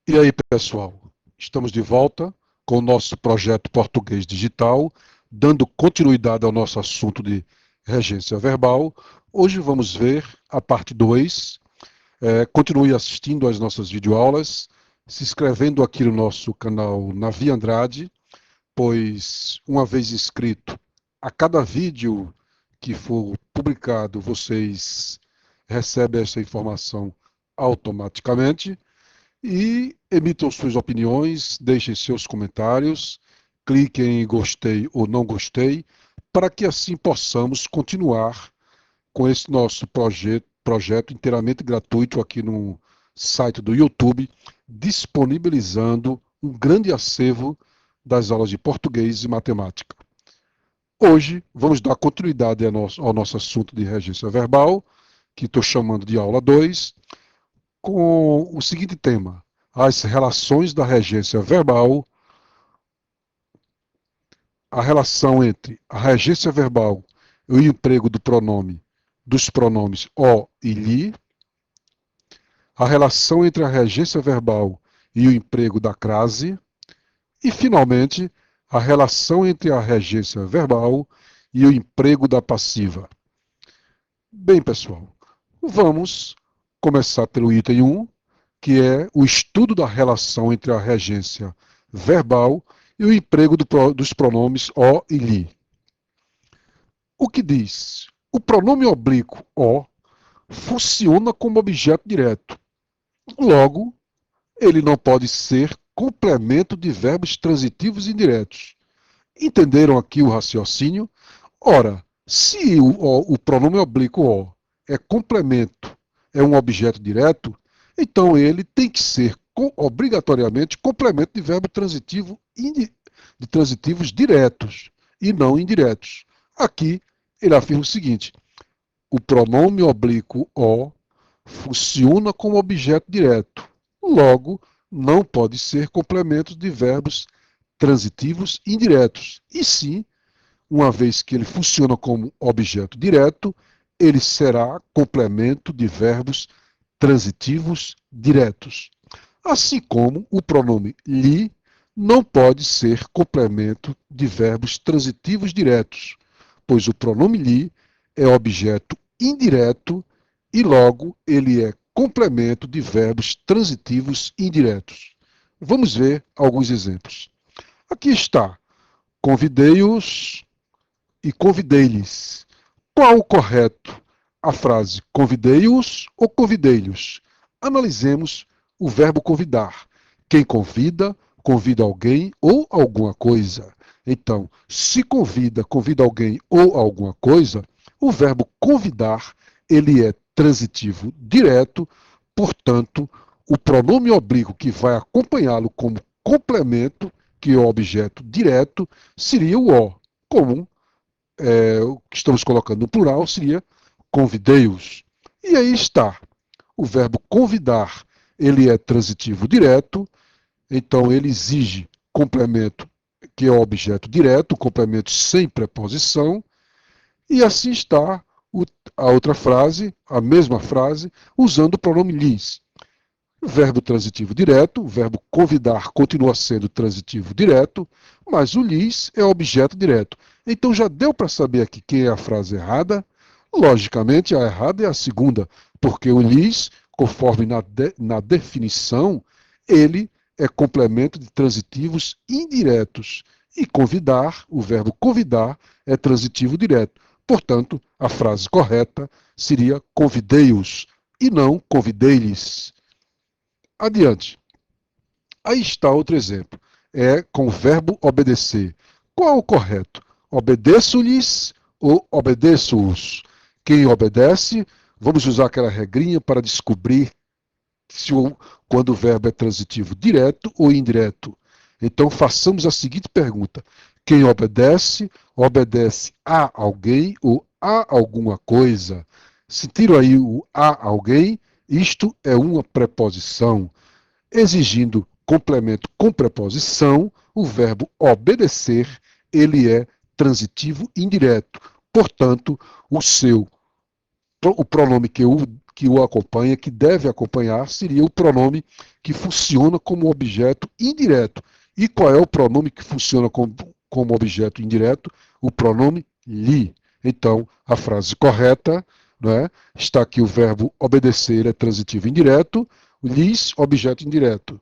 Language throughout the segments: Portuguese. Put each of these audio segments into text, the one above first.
E aí, pessoal, estamos de volta com o nosso projeto Português Digital, dando continuidade ao nosso assunto de regência verbal. Hoje vamos ver a parte 2. Continue assistindo às nossas videoaulas, se inscrevendo aqui no nosso canal Navi Andrade, pois, uma vez inscrito, a cada vídeo que for publicado, vocês recebem essa informação automaticamente. E emitam suas opiniões, deixem seus comentários, cliquem em gostei ou não gostei, para que assim possamos continuar com esse nosso projeto inteiramente gratuito aqui no site do YouTube, disponibilizando um grande acervo das aulas de português e matemática. Hoje vamos dar continuidade ao nosso assunto de regência verbal, que estou chamando de aula 2, com o seguinte tema: as relações da regência verbal, a relação entre a regência verbal e o emprego dos pronomes o e lhe, a relação entre a regência verbal e o emprego da crase, e, finalmente, a relação entre a regência verbal e o emprego da passiva. Bem, pessoal, vamos começar pelo item 1, que é o estudo da relação entre a regência verbal e o emprego dos pronomes o e lhe. O que diz? O pronome oblíquo o funciona como objeto direto. Logo, ele não pode ser complemento de verbos transitivos indiretos. Entenderam aqui o raciocínio? Ora, se o pronome oblíquo o é complemento, é um objeto direto, então ele tem que ser obrigatoriamente complemento de verbo transitivo de transitivos diretos e não indiretos. Aqui ele afirma o seguinte: o pronome oblíquo o funciona como objeto direto. Logo, não pode ser complemento de verbos transitivos indiretos. E sim, uma vez que ele funciona como objeto direto, ele será complemento de verbos transitivos diretos. Assim como o pronome lhe não pode ser complemento de verbos transitivos diretos, pois o pronome lhe é objeto indireto e logo ele é complemento de verbos transitivos indiretos. Vamos ver alguns exemplos. Aqui está: convidei-os e convidei-lhes. Qual o correto? A frase convidei-os ou convidei-lhes? Analisemos o verbo convidar. Quem convida, convida alguém ou alguma coisa. Então, se convida, convida alguém ou alguma coisa, o verbo convidar, ele é transitivo direto, portanto, o pronome oblíquo que vai acompanhá-lo como complemento, que é o objeto direto, seria o o, como o que estamos colocando no plural seria convidei-os. E aí está. O verbo convidar, ele é transitivo direto, então ele exige complemento, que é o objeto direto, complemento sem preposição, e assim está a outra frase, a mesma frase, usando o pronome lhes. Verbo transitivo direto, o verbo convidar continua sendo transitivo direto, mas o lhes é objeto direto. Então já deu para saber aqui quem é a frase errada? Logicamente, a errada é a segunda, porque o lhes, conforme na definição, ele é complemento de transitivos indiretos. E convidar, o verbo convidar, é transitivo direto. Portanto, a frase correta seria convidei-os e não convidei-lhes. Adiante. Aí está outro exemplo. É com o verbo obedecer. Qual é o correto? Obedeço-lhes ou obedeço-os? Quem obedece, vamos usar aquela regrinha para descobrir se quando o verbo é transitivo direto ou indireto. Então façamos a seguinte pergunta: quem obedece, obedece a alguém ou a alguma coisa? Sentiram aí o a alguém? Isto é uma preposição. Exigindo complemento com preposição, o verbo obedecer, ele é transitivo indireto. Portanto, o pronome que eu que o acompanha, que deve acompanhar, seria o pronome que funciona como objeto indireto. E qual é o pronome que funciona como objeto indireto? O pronome lhe. Então, a frase correta, né, está aqui o verbo obedecer, é transitivo indireto, lhes, objeto indireto.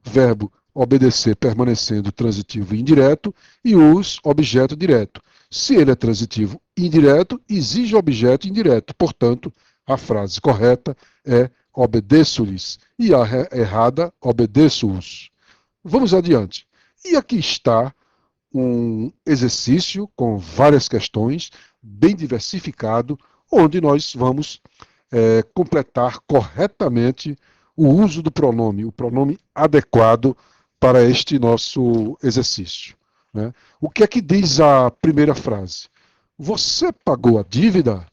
Verbo obedecer permanecendo transitivo indireto e os, objeto direto. Se ele é transitivo indireto, exige objeto indireto. Portanto, a frase correta é obedeço-lhes e a errada, obedeço-os. Vamos adiante. E aqui está um exercício com várias questões, bem diversificado, onde nós vamos completar corretamente o uso do pronome, o pronome adequado para este nosso exercício. Né? O que é que diz a primeira frase? Você pagou a dívida?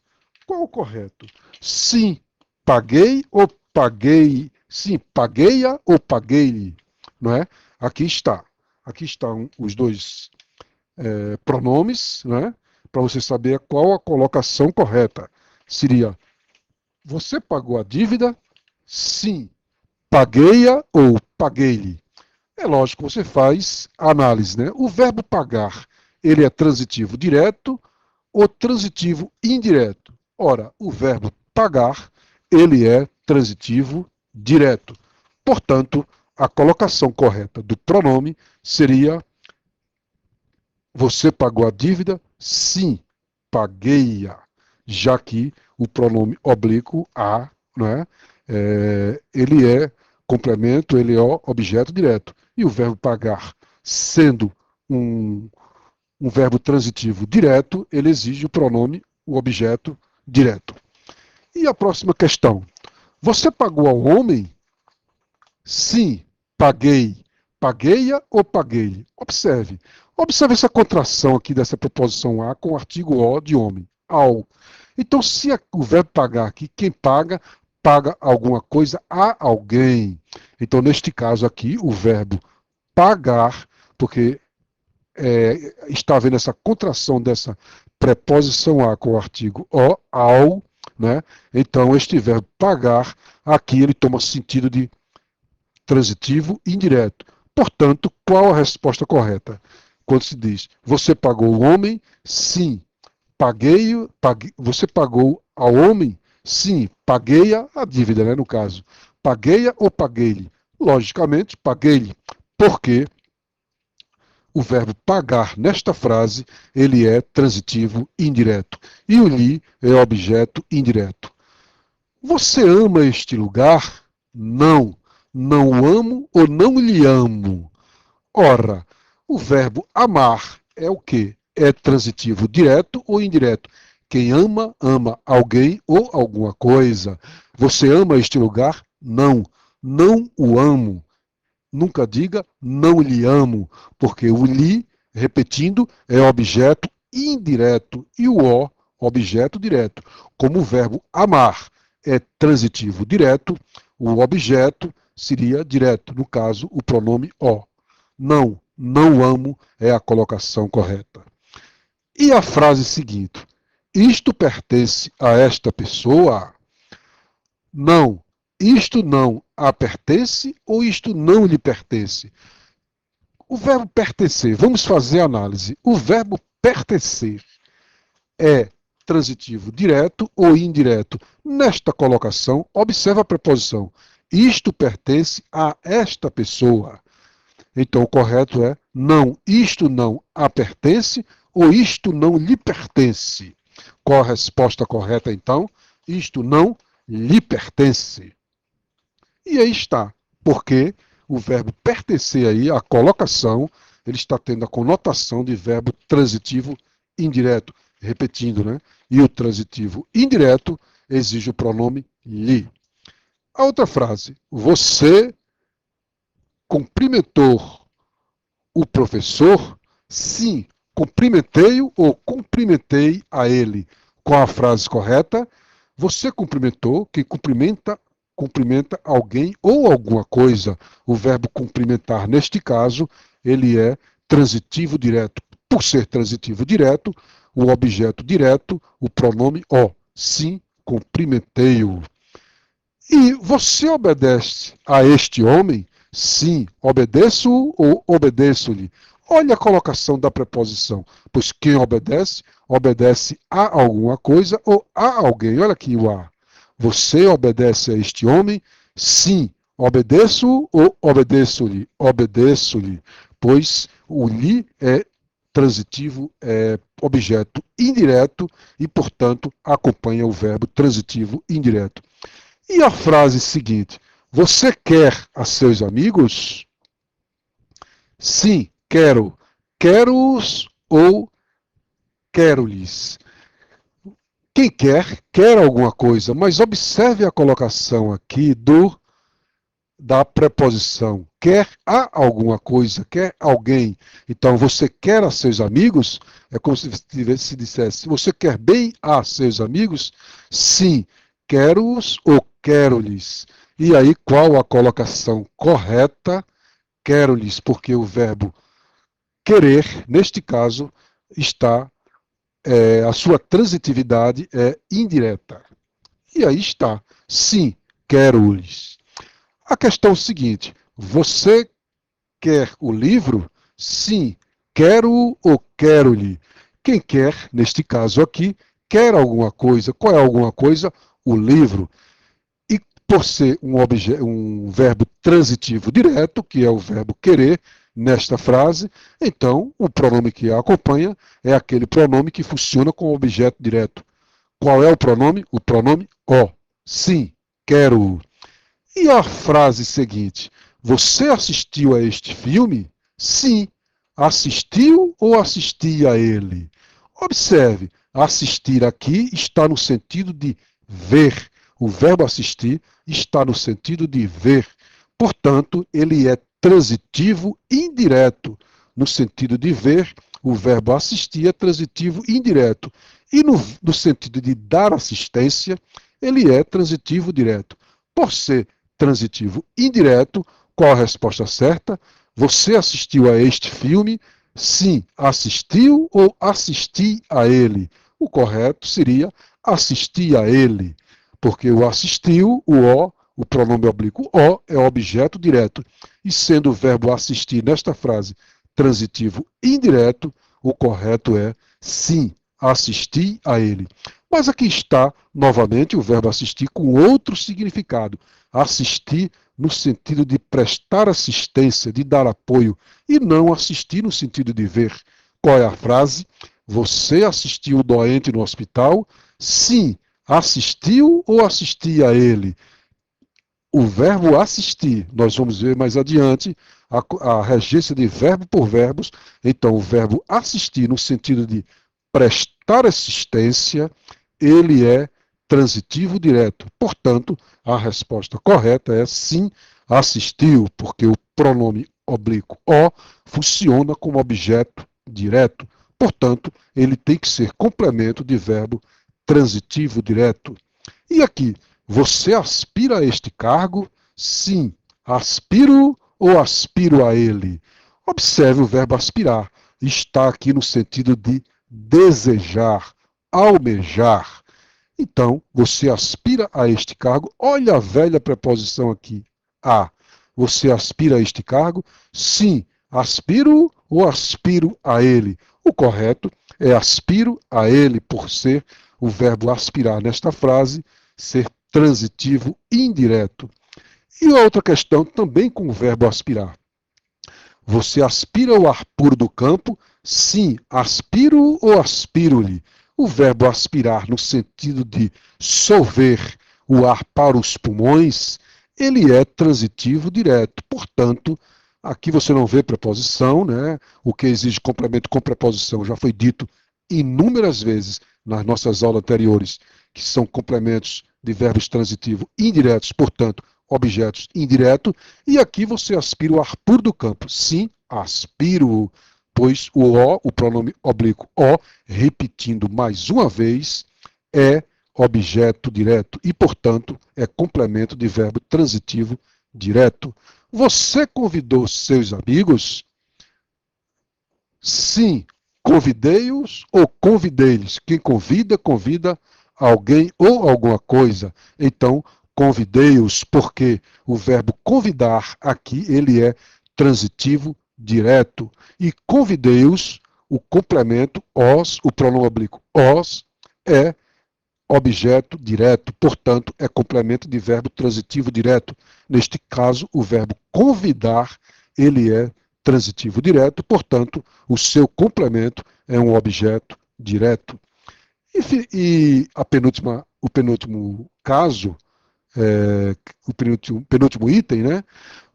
Qual o correto? Sim, paguei ou paguei? Sim, paguei-a ou paguei-lhe? Não é? Aqui está. Aqui estão os dois pronomes, né? Para você saber qual a colocação correta. Seria, você pagou a dívida? Sim. Paguei-a ou paguei-lhe? É lógico, você faz a análise, né? O verbo pagar, ele é transitivo direto ou transitivo indireto? Ora, o verbo pagar, ele é transitivo direto. Portanto, a colocação correta do pronome seria: você pagou a dívida? Sim, paguei-a. Já que o pronome oblíquo, a, né, ele é complemento, ele é objeto direto. E o verbo pagar, sendo um verbo transitivo direto, ele exige o pronome, o objeto direto. E a próxima questão. Você pagou ao homem? Sim, paguei. Paguei-a ou paguei? Observe. Observe essa contração aqui dessa preposição a com o artigo o de homem. Ao. Então, se o verbo pagar aqui, quem paga, paga alguma coisa a alguém. Então, neste caso aqui, o verbo pagar, porque está havendo essa contração dessa preposição a com o artigo o, ao, né? Então, este verbo pagar, aqui ele toma sentido de transitivo indireto. Portanto, qual a resposta correta? Quando se diz, você pagou o homem? Sim. Você pagou ao homem? Sim. Paguei a dívida, né, no caso. Paguei-a ou paguei-lhe? Logicamente, paguei-lhe. Porque o verbo pagar nesta frase, ele é transitivo indireto. E o lhe é objeto indireto. Você ama este lugar? Não. Não amo ou não lhe amo? Ora, o verbo amar é o quê? É transitivo direto ou indireto? Quem ama, ama alguém ou alguma coisa. Você ama este lugar? Não. Não o amo. Nunca diga não lhe amo, porque o lhe, repetindo, é objeto indireto e o objeto direto. Como o verbo amar é transitivo direto, o objeto seria direto, no caso, o pronome o. Não, não amo é a colocação correta. E a frase seguinte: isto pertence a esta pessoa? Não. Isto não a pertence ou isto não lhe pertence? O verbo pertencer, vamos fazer a análise. O verbo pertencer é transitivo direto ou indireto? Nesta colocação, observa a preposição. Isto pertence a esta pessoa. Então, o correto é não, isto não a pertence ou isto não lhe pertence. Qual a resposta correta, então? Isto não lhe pertence. E aí está, porque o verbo pertencer aí, a colocação, ele está tendo a conotação de verbo transitivo indireto, repetindo, né? E o transitivo indireto exige o pronome lhe. A outra frase, você cumprimentou o professor? Sim, cumprimentei-o ou cumprimentei a ele. Qual a frase correta? Você cumprimentou, quem cumprimenta alguém ou alguma coisa. O verbo cumprimentar, neste caso, ele é transitivo direto. Por ser transitivo direto, o objeto direto, o pronome o. Sim, cumprimentei-o. E você obedece a este homem? Sim, obedeço ou obedeço-lhe. Olha a colocação da preposição, pois quem obedece, obedece a alguma coisa ou a alguém. Olha aqui o a. Você obedece a este homem? Sim, obedeço ou obedeço-lhe? Obedeço-lhe, pois o lhe é transitivo, é objeto indireto e, portanto, acompanha o verbo transitivo indireto. E a frase seguinte: você quer a seus amigos? Sim, quero. Quero-os ou quero-lhes. Quem quer, quer alguma coisa, mas observe a colocação aqui da preposição. Quer a alguma coisa, quer alguém. Então, você quer a seus amigos? É como se dissesse, você quer bem a seus amigos? Sim, quero-os ou quero-lhes. E aí, qual a colocação correta? Quero-lhes, porque o verbo querer, neste caso, está, a sua transitividade é indireta. E aí está, sim, quero-lhes. A questão é o seguinte: você quer o livro? Sim, quero ou quero-lhe. Quem quer, neste caso aqui, quer alguma coisa. Qual é alguma coisa? O livro. E por ser um verbo transitivo direto, que é o verbo querer, nesta frase, então o pronome que a acompanha é aquele pronome que funciona com o objeto direto. Qual é o pronome? O pronome o. Sim, quero. E a frase seguinte: você assistiu a este filme? Sim. Assistiu ou assisti a ele? Observe, assistir aqui está no sentido de ver. O verbo assistir está no sentido de ver. Portanto, ele é transitivo indireto. No sentido de ver, o verbo assistir é transitivo indireto. E no sentido de dar assistência, ele é transitivo direto. Por ser transitivo indireto, qual a resposta certa? Você assistiu a este filme? Sim, assistiu ou assisti a ele? O correto seria assisti a ele, porque o assistiu, o pronome oblíquo o, é objeto direto. E sendo o verbo assistir nesta frase transitivo indireto, o correto é sim, assisti a ele. Mas aqui está, novamente, o verbo assistir com outro significado. Assistir no sentido de prestar assistência, de dar apoio, e não assistir no sentido de ver. Qual é a frase? Você assistiu o doente no hospital? Sim. Assistiu ou assisti a ele? O verbo assistir, nós vamos ver mais adiante a regência de verbo por verbos. Então, o verbo assistir, no sentido de prestar assistência, ele é transitivo direto. Portanto, a resposta correta é sim, assistiu, porque o pronome oblíquo o funciona como objeto direto. Portanto, ele tem que ser complemento de verbo transitivo direto. E aqui, você aspira a este cargo? Sim. Aspiro ou aspiro a ele? Observe o verbo aspirar. Está aqui no sentido de desejar, almejar. Então, você aspira a este cargo. Olha a velha preposição aqui, a. Você aspira a este cargo? Sim. Aspiro ou aspiro a ele? O correto é aspiro a ele, por ser o verbo aspirar nesta frase ser transitivo indireto. E outra questão também com o verbo aspirar. Você aspira o ar puro do campo? Sim, aspiro ou aspiro-lhe. O verbo aspirar no sentido de solver o ar para os pulmões, ele é transitivo direto. Portanto, aqui você não vê preposição, né? O que exige complemento com preposição já foi dito inúmeras vezes nas nossas aulas anteriores, que são complementos de verbos transitivos indiretos, portanto, objetos indiretos, e aqui você aspira o ar puro do campo. Sim, aspiro, pois o pronome oblíquo o, repetindo mais uma vez, é objeto direto e, portanto, é complemento de verbo transitivo direto. Você convidou seus amigos? Sim, convidei-os ou convidei-lhes. Quem convida, convida alguém ou alguma coisa. Então, convidei-os, porque o verbo convidar aqui, ele é transitivo direto. E convidei-os, o complemento os, o pronome oblíquo os, é objeto direto, portanto, é complemento de verbo transitivo direto. Neste caso, o verbo convidar, ele é transitivo direto, portanto, o seu complemento é um objeto direto. E o penúltimo caso, o penúltimo item, né?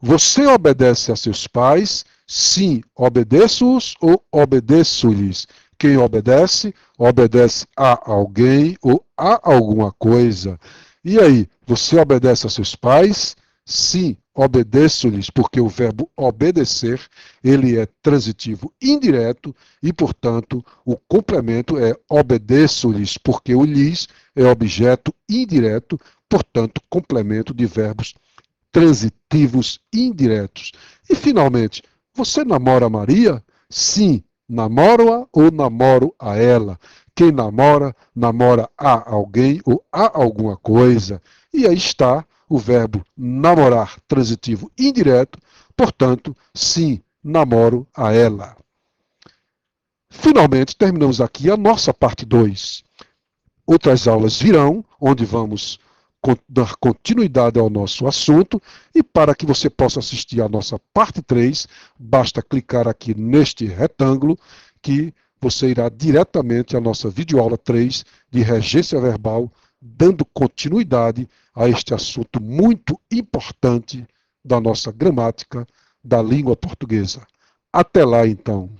Você obedece a seus pais? Sim, obedeço-os ou obedeço-lhes. Quem obedece, obedece a alguém ou a alguma coisa. E aí, você obedece a seus pais? Sim, obedeço-lhes, porque o verbo obedecer, ele é transitivo indireto e, portanto, o complemento é obedeço-lhes, porque o lhes é objeto indireto, portanto, complemento de verbos transitivos indiretos. E, finalmente, você namora Maria? Sim, namoro-a ou namoro a ela. Quem namora, namora a alguém ou a alguma coisa. E aí está o verbo namorar transitivo indireto, portanto, sim, namoro a ela. Finalmente, terminamos aqui a nossa parte 2. Outras aulas virão, onde vamos dar continuidade ao nosso assunto, e para que você possa assistir a nossa parte 3, basta clicar aqui neste retângulo, que você irá diretamente à nossa videoaula 3 de regência verbal, dando continuidade a este assunto muito importante da nossa gramática da língua portuguesa. Até lá, então.